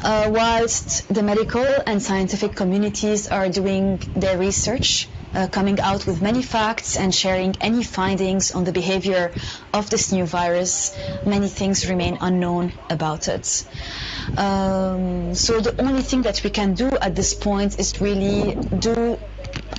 Whilst the medical and scientific communities are doing their research, coming out with many facts and sharing any findings on the behavior of this new virus, many things remain unknown about it. So the only thing that we can do at this point is really do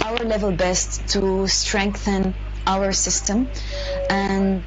our level best to strengthen our system, and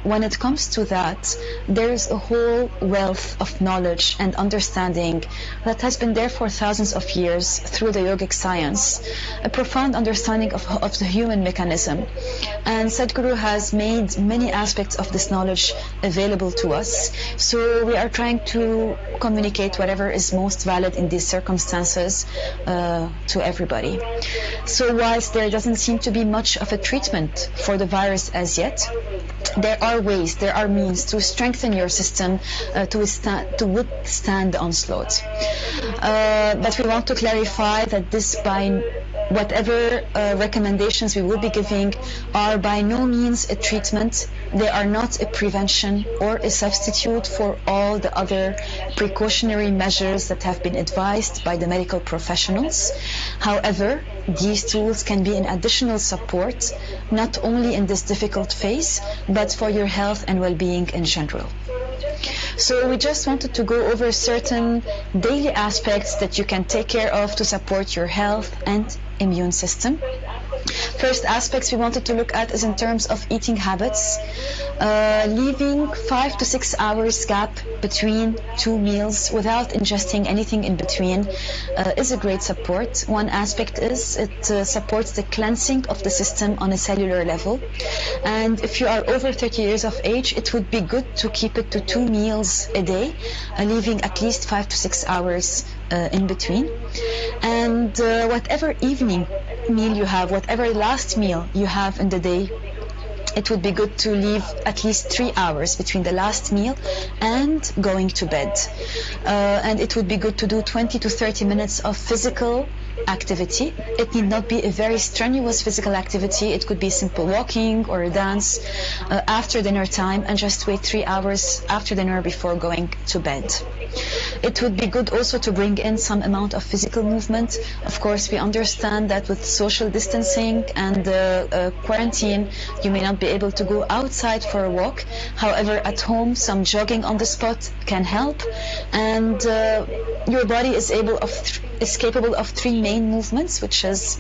when it comes to that, there is a whole wealth of knowledge and understanding that has been there for thousands of years through the yogic science, a profound understanding of the human mechanism, and Sadhguru has made many aspects of this knowledge available to us. So we are trying to communicate whatever is most valid in these circumstances to everybody. So whilst there doesn't seem to be much of a treatment for the virus as yet, there are ways, there are means to strengthen your system to withstand the onslaught. But we want to clarify that this, by whatever recommendations we will be giving, are by no means a treatment. They are not a prevention or a substitute for all the other precautionary measures that have been advised by the medical professionals. However, these tools can be an additional support, not only in this difficult phase, but for your health and well-being in general. So we just wanted to go over certain daily aspects that you can take care of to support your health and immune system. First aspects we wanted to look at is in terms of eating habits. Leaving 5 to 6 hours gap between two meals without ingesting anything in between is a great support. One aspect is it supports the cleansing of the system on a cellular level, and if you are over 30 years of age, it would be good to keep it to 2 meals a day, leaving at least 5 to 6 hours in between. And whatever evening meal you have, whatever last meal you have in the day, it would be good to leave at least 3 hours between the last meal and going to bed. And it would be good to do 20 to 30 minutes of physical activity. It need not be a very strenuous physical activity. It could be simple walking or a dance after dinner time, and just wait 3 hours after dinner before going to bed. It would be good also to bring in some amount of physical movement. Of course, we understand that with social distancing and quarantine, you may not be able to go outside for a walk. However, at home, some jogging on the spot can help, and your body is capable of 3 main movements, which is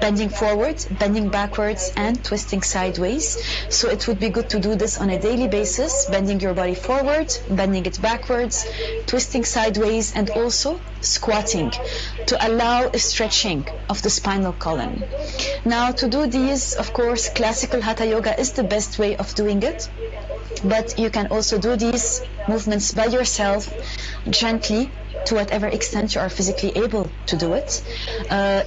bending forward, bending backwards, and twisting sideways. So it would be good to do this on a daily basis, bending your body forward, bending it backwards, twisting sideways, and also squatting to allow a stretching of the spinal column. Now, to do these, of course, classical hatha yoga is the best way of doing it, but you can also do these movements by yourself, gently, to whatever extent you are physically able to do it.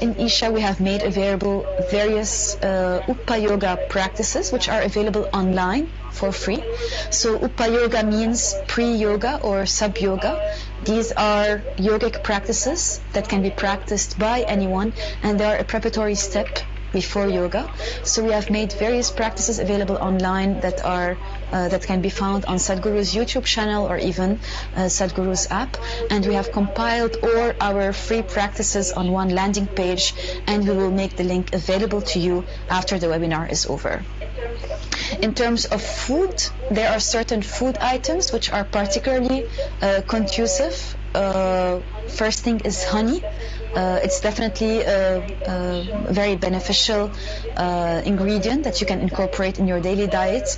In Isha, we have made available various Uppa Yoga practices, which are available online for free. So Uppa Yoga means pre-yoga or sub-yoga. These are yogic practices that can be practiced by anyone, and they are a preparatory step before yoga. So we have made various practices available online that can be found on Sadhguru's YouTube channel or even Sadhguru's app, and we have compiled all our free practices on one landing page, and we will make the link available to you after the webinar is over. In terms of food, there are certain food items which are particularly conducive. First thing is honey. It's definitely a very beneficial ingredient that you can incorporate in your daily diet.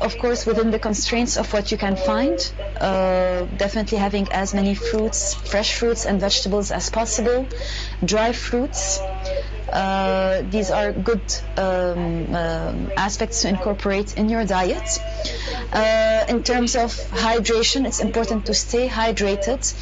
Of course, within the constraints of what you can find, definitely having as many fruits, fresh fruits and vegetables as possible, dry fruits. These are good aspects to incorporate in your diet. In terms of hydration, it's important to stay hydrated,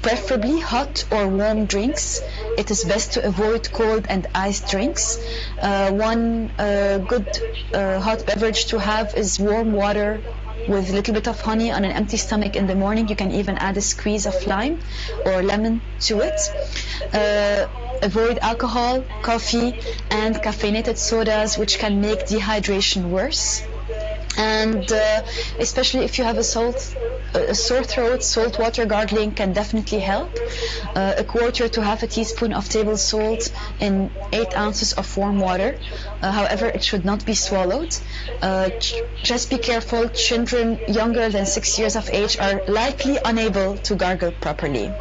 preferably hot or warm drinks. It is best to avoid cold and iced drinks. One good hot beverage to have is warm water with a little bit of honey on an empty stomach in the morning. You can even add a squeeze of lime or lemon to it. Avoid alcohol, coffee, and caffeinated sodas, which can make dehydration worse. And especially if you have a salt a sore throat, salt water gargling can definitely help. A quarter to half a teaspoon of table salt in 8 ounces of warm water. However, it should not be swallowed. Just be careful, children younger than 6 years of age are likely unable to gargle properly.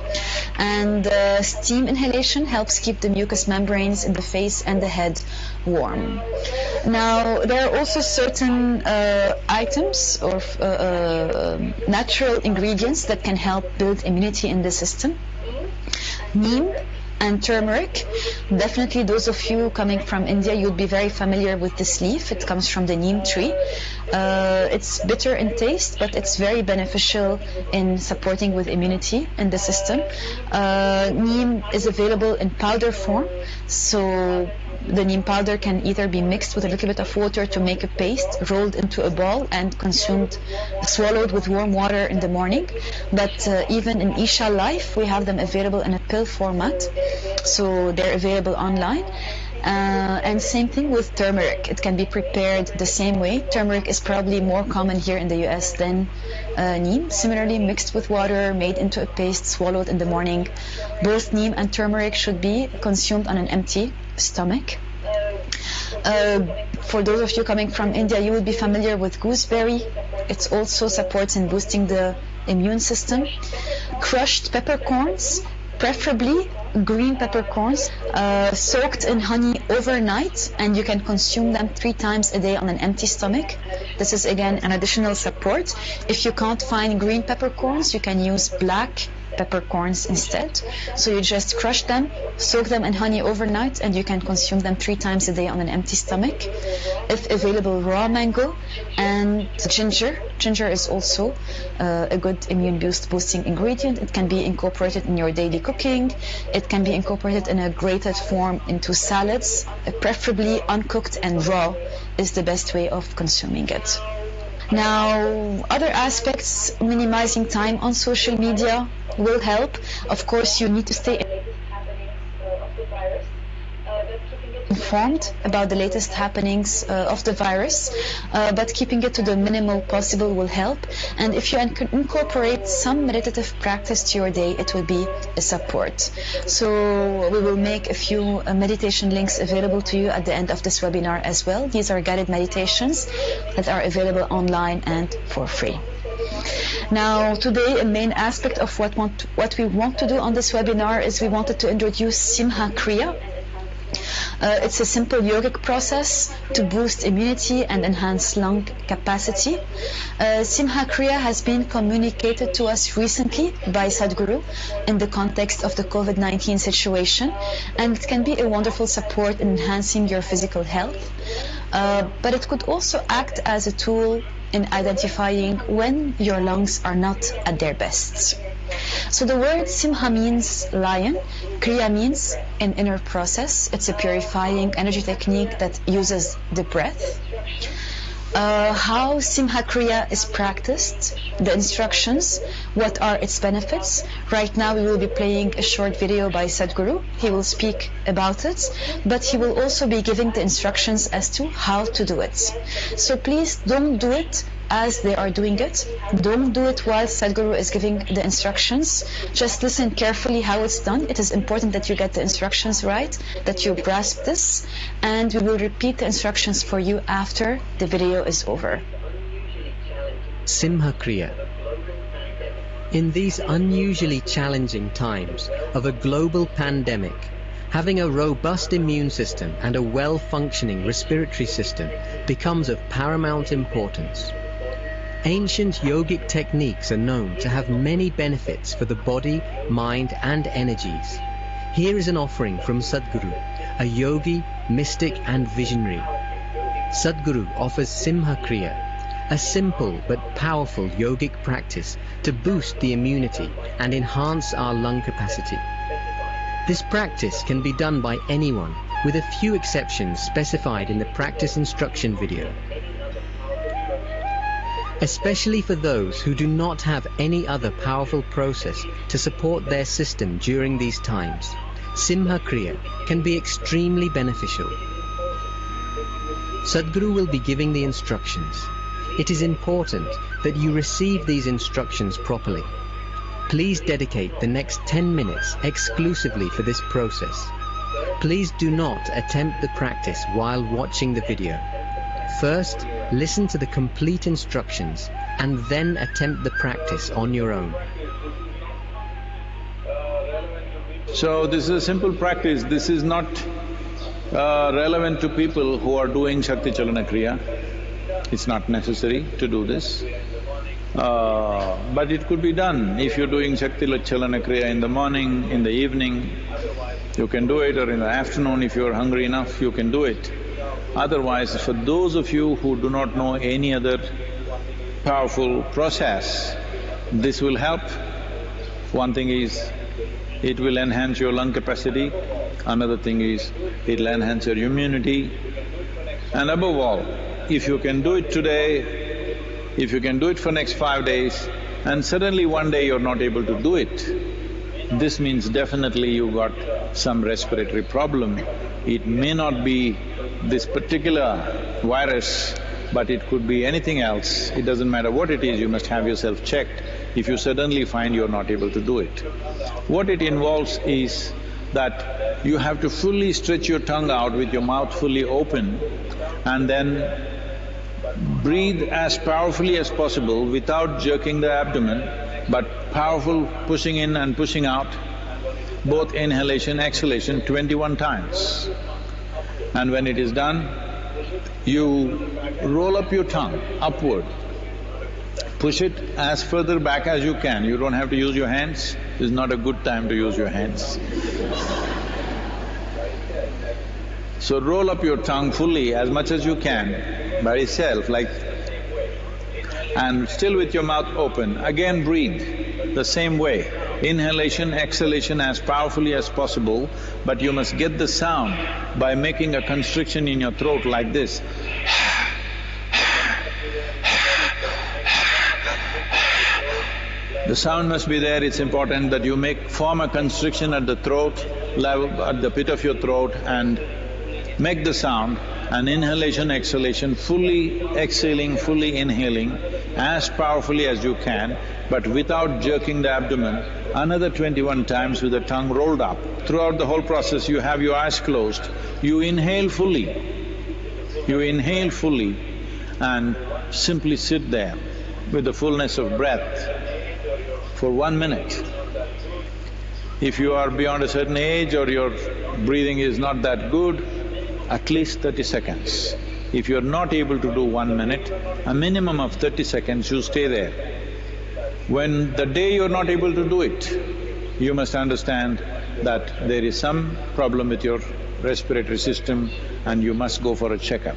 And steam inhalation helps keep the mucous membranes in the face and the head warm. Now, there are also certain items or natural ingredients that can help build immunity in the system. Neem and turmeric. Definitely those of you coming from India, you'll be very familiar with this leaf. It comes from the neem tree. It's bitter in taste, but it's very beneficial in supporting with immunity in the system. Neem is available in powder form, so the neem powder can either be mixed with a little bit of water to make a paste, rolled into a ball and consumed, swallowed with warm water in the morning. But even in Isha Life, we have them available in a pill format, so they're available online. And same thing with turmeric. It can be prepared the same way. Turmeric is probably more common here in the US than neem. Similarly, mixed with water, made into a paste, swallowed in the morning. Both neem and turmeric should be consumed on an empty stomach. For those of you coming from India, you will be familiar with gooseberry. It also supports in boosting the immune system. Crushed peppercorns, preferably green peppercorns, soaked in honey overnight, and you can consume them 3 times a day on an empty stomach. This is again an additional support. If you can't find green peppercorns, you can use black peppercorns instead. So you just crush them, soak them in honey overnight, and you can consume them 3 times a day on an empty stomach. If available, raw mango and ginger. Ginger is also a good immune boosting ingredient. It can be incorporated in your daily cooking. It can be incorporated in a grated form into salads. Preferably uncooked and raw is the best way of consuming it. Now, other aspects, minimizing time on social media will help. Of course, you need to stay informed about the latest happenings of the virus, but keeping it to the minimal possible will help. And if you incorporate some meditative practice to your day, it will be a support. So we will make a few meditation links available to you at the end of this webinar as well. These are guided meditations that are available online and for free. Now, today, a main aspect of what we want to do on this webinar is we wanted to introduce Simha Kriya. It's a simple yogic process to boost immunity and enhance lung capacity. Simha Kriya has been communicated to us recently by Sadhguru in the context of the COVID-19 situation, and it can be a wonderful support in enhancing your physical health. But it could also act as a tool in identifying when your lungs are not at their best. So the word Simha means lion, Kriya means an inner process. It's a purifying energy technique that uses the breath. How Simha Kriya is practiced, the instructions, what are its benefits. Right now we will be playing a short video by Sadhguru. He will speak about it, but he will also be giving the instructions as to how to do it. So please don't do it as they are doing it. Don't do it while Sadhguru is giving the instructions. Just listen carefully how it's done. It is important that you get the instructions right, that you grasp this, and we will repeat the instructions for you after the video is over. Simha Kriya. In these unusually challenging times of a global pandemic, having a robust immune system and a well-functioning respiratory system becomes of paramount importance. Ancient yogic techniques are known to have many benefits for the body, mind, and energies. Here is an offering from Sadhguru, a yogi, mystic, and visionary. Sadhguru offers Simha Kriya, a simple but powerful yogic practice to boost the immunity and enhance our lung capacity. This practice can be done by anyone, with a few exceptions specified in the practice instruction video. Especially for those who do not have any other powerful process to support their system during these times, Simha Kriya can be extremely beneficial. Sadhguru will be giving the instructions. It is important that you receive these instructions properly. Please dedicate the next 10 minutes exclusively for this process. Please do not attempt the practice while watching the video. First, listen to the complete instructions and then attempt the practice on your own. So this is a simple practice. This is not relevant to people who are doing Shakti Chalana Kriya. It's not necessary to do this. But it could be done. If you're doing Shakti Chalana Kriya in the morning, in the evening, you can do it, or in the afternoon if you're hungry enough, you can do it. Otherwise, for those of you who do not know any other powerful process, this will help. One thing is, it will enhance your lung capacity. Another thing is, it'll enhance your immunity. And above all, if you can do it today, if you can do it for next 5 days, and suddenly one day you're not able to do it, this means definitely you got some respiratory problem. It may not be this particular virus, but it could be anything else. It doesn't matter what it is, you must have yourself checked if you suddenly find you're not able to do it. What it involves is that you have to fully stretch your tongue out with your mouth fully open and then breathe as powerfully as possible without jerking the abdomen, but powerful pushing in and pushing out, both inhalation, exhalation 21 times. And when it is done, you roll up your tongue upward, push it as further back as you can. You don't have to use your hands, this is not a good time to use your hands. So roll up your tongue fully as much as you can by itself, like… and still with your mouth open. Again breathe the same way, inhalation, exhalation as powerfully as possible, but you must get the sound by making a constriction in your throat like this. The sound must be there. It's important that you form a constriction at the throat level, at the pit of your throat, and make the sound, and inhalation, exhalation, fully exhaling, fully inhaling as powerfully as you can, but without jerking the abdomen, another 21 times with the tongue rolled up. Throughout the whole process, you have your eyes closed, you inhale fully, and simply sit there with the fullness of breath for 1 minute. If you are beyond a certain age or your breathing is not that good, at least 30 seconds. If you're not able to do 1 minute, a minimum of 30 seconds you stay there. When the day you're not able to do it, you must understand that there is some problem with your respiratory system and you must go for a checkup.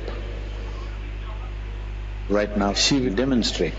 Right now, she will demonstrate.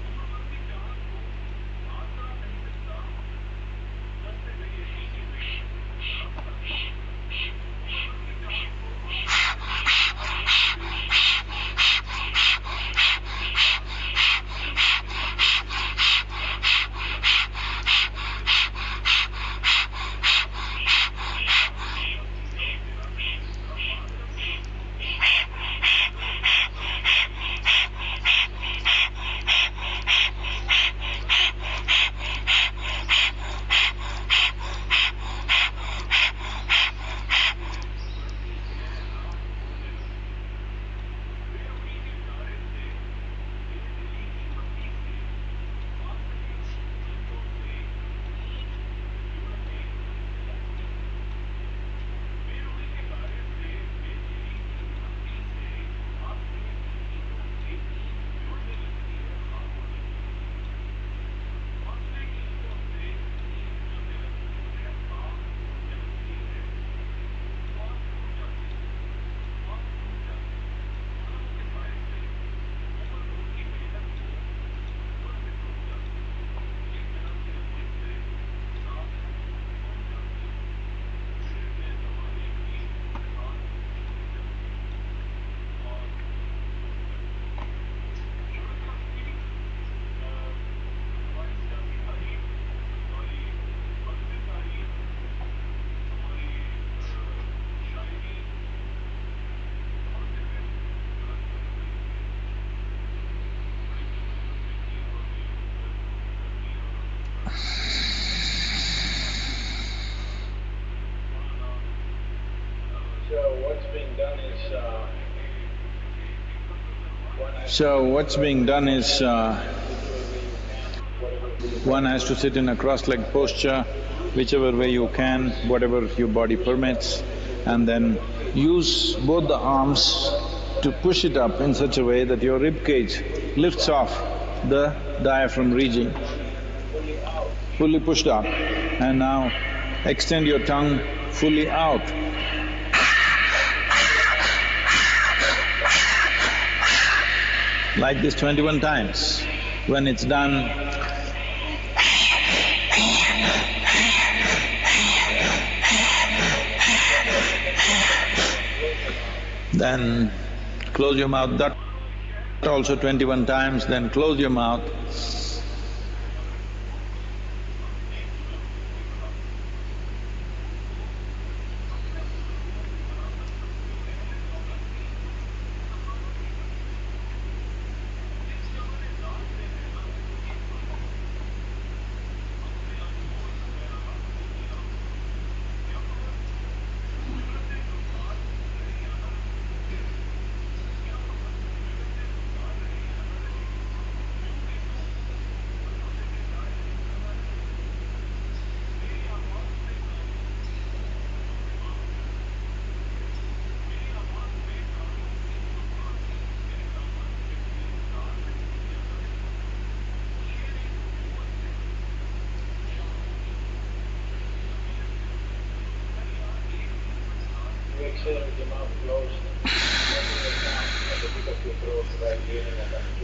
So what's being done is, one has to sit in a cross-legged posture, whichever way you can, whatever your body permits, and then use both the arms to push it up in such a way that your rib cage lifts off the diaphragm region, fully pushed up. And now extend your tongue fully out. Like this 21 times. When it's done, then close your mouth, that also 21 times, then close your mouth.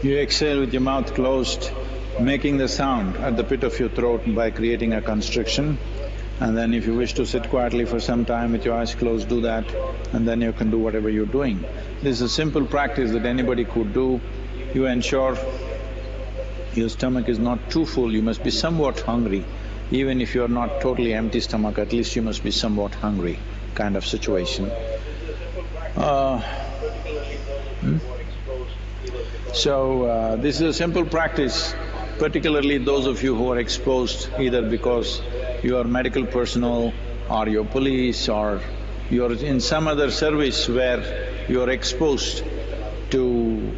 You exhale with your mouth closed, making the sound at the pit of your throat by creating a constriction. And then if you wish to sit quietly for some time with your eyes closed, do that, and then you can do whatever you're doing. This is a simple practice that anybody could do. You ensure your stomach is not too full, you must be somewhat hungry. Even if you're not totally empty stomach, at least you must be somewhat hungry kind of situation. So this is a simple practice, particularly those of you who are exposed either because you are medical personnel or you're police or you're in some other service where you're exposed to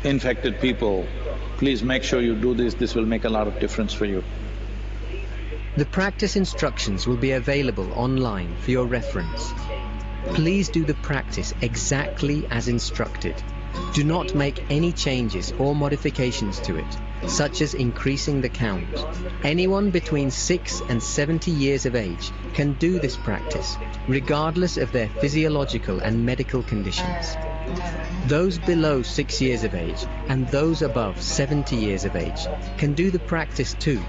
infected people. Please make sure you do this will make a lot of difference for you. The practice instructions will be available online for your reference. Please do the practice exactly as instructed. Do not make any changes or modifications to it, such as increasing the count. Anyone between 6 and 70 years of age can do this practice, regardless of their physiological and medical conditions. Those below 6 years of age and those above 70 years of age can do the practice too,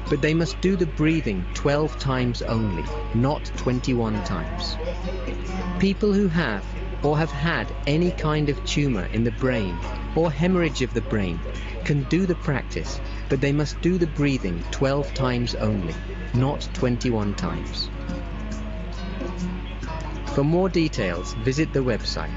but they must do the breathing 12 times only, not 21 times. People who have or have had any kind of tumor in the brain or hemorrhage of the brain can do the practice, but they must do the breathing 12 times only, not 21 times. For more details, visit the website.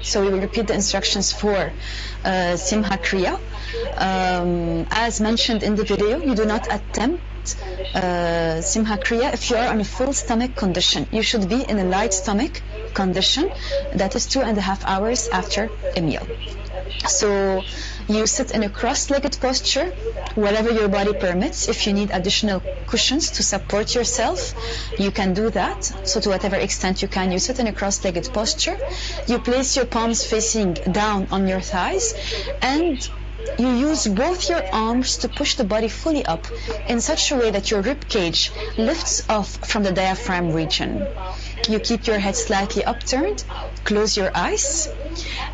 So we will repeat the instructions for Simha Kriya. As mentioned in the video, you do not attempt Simha Kriya if you are on a full stomach condition. You should be in a light stomach condition, that is 2.5 hours after a meal. So you sit in a cross-legged posture, whatever your body permits. If you need additional cushions to support yourself, you can do that. So to whatever extent you can, you sit in a cross-legged posture. You place your palms facing down on your thighs, and you use both your arms to push the body fully up in such a way that your rib cage lifts off from the diaphragm region. You keep your head slightly upturned, close your eyes,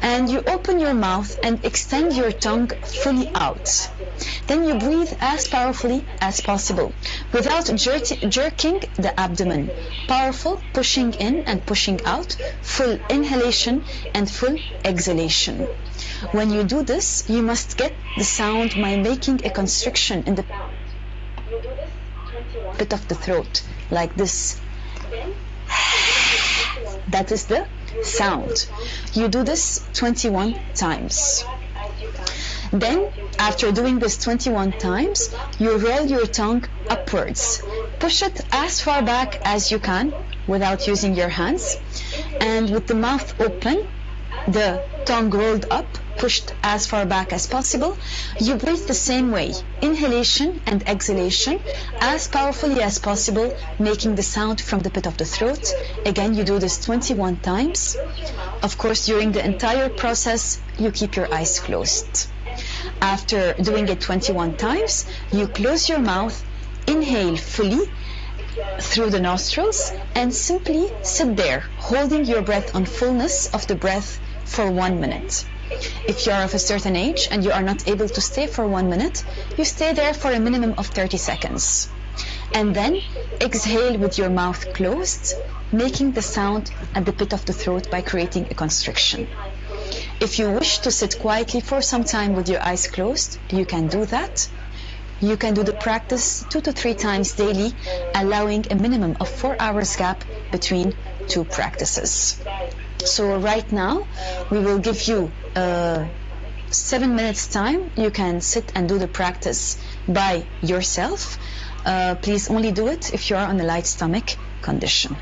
and you open your mouth and extend your tongue fully out. Then you breathe as powerfully as possible without jerking the abdomen. Powerful pushing in and pushing out, full inhalation and full exhalation. When you do this, you must get the sound by making a constriction in the pit of the throat, like this. That is the sound. You do this 21 times. Then, after doing this 21 times, you roll your tongue upwards. Push it as far back as you can without using your hands, and with the mouth open, the tongue rolled up, pushed as far back as possible, you breathe the same way, inhalation and exhalation, as powerfully as possible, making the sound from the pit of the throat. Again, you do this 21 times. Of course, during the entire process, you keep your eyes closed. After doing it 21 times, you close your mouth, inhale fully through the nostrils, and simply sit there, holding your breath on fullness of the breath for 1 minute. If you are of a certain age and you are not able to stay for 1 minute, you stay there for a minimum of 30 seconds. And then exhale with your mouth closed, making the sound at the pit of the throat by creating a constriction. If you wish to sit quietly for some time with your eyes closed, you can do that. You can do the practice 2 to 3 times daily, allowing a minimum of 4 hours gap between 2 practices. So right now, we will give you 7 minutes time. You can sit and do the practice by yourself. Please only do it if you are on a light stomach condition.